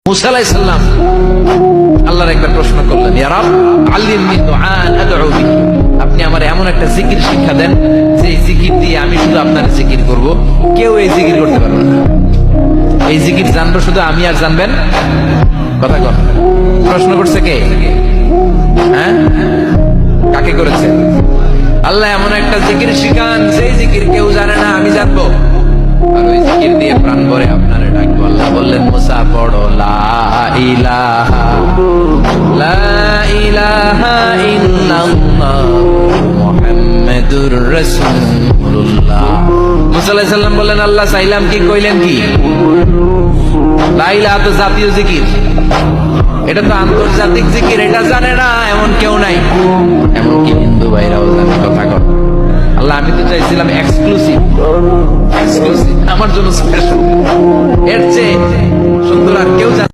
মুসা আলাইহিস সালাম আল্লাহর একটা প্রশ্ন করলেন, ইয়া রাব আল্লিমনি দুআন আদউ বিহি, আপনি আমার এমন একটা জিকির শিক্ষা দেন যে জিকির দিয়ে আমি শুধু আপনার জিকির করব, কেউ এই জিকির করতে পারবে না। এই জিকির জানবো শুধু আমি, আর জানবেন কথা কর। প্রশ্ন করছে কে? হ্যাঁ, কাকে করেছে? আল্লাহ এমন একটা জিকির শিখান সেই জিকির কেউ জানে না, আমি জানবো, আর ওই জিকির দিয়ে প্রাণ ভরে আপনারে ডাকবো। আল্লাহ বললেন, মুসা পড়ো লা ইলাহা ইল্লাল্লাহ মুহাম্মাদুর রাসূলুল্লাহ। মুসা আলাইহিস সালাম বললেন, আল্লাহ চাইলাম কি, কইলেন কি? লা ইলাহা তো জাতীয় জিকির, এটা তো আন্তর্জাতিক জিকির, এটা জানে না এমন কেউ নাই, এমনকি হিন্দু ভাইরাও জানে। কথা কর। আল্লাহ আমি তো চাইছিলাম এক্সক্লুসিভ, আমার জন্য স্পেশাল, এর চেয়ে সুন্দর আর কেউ জানে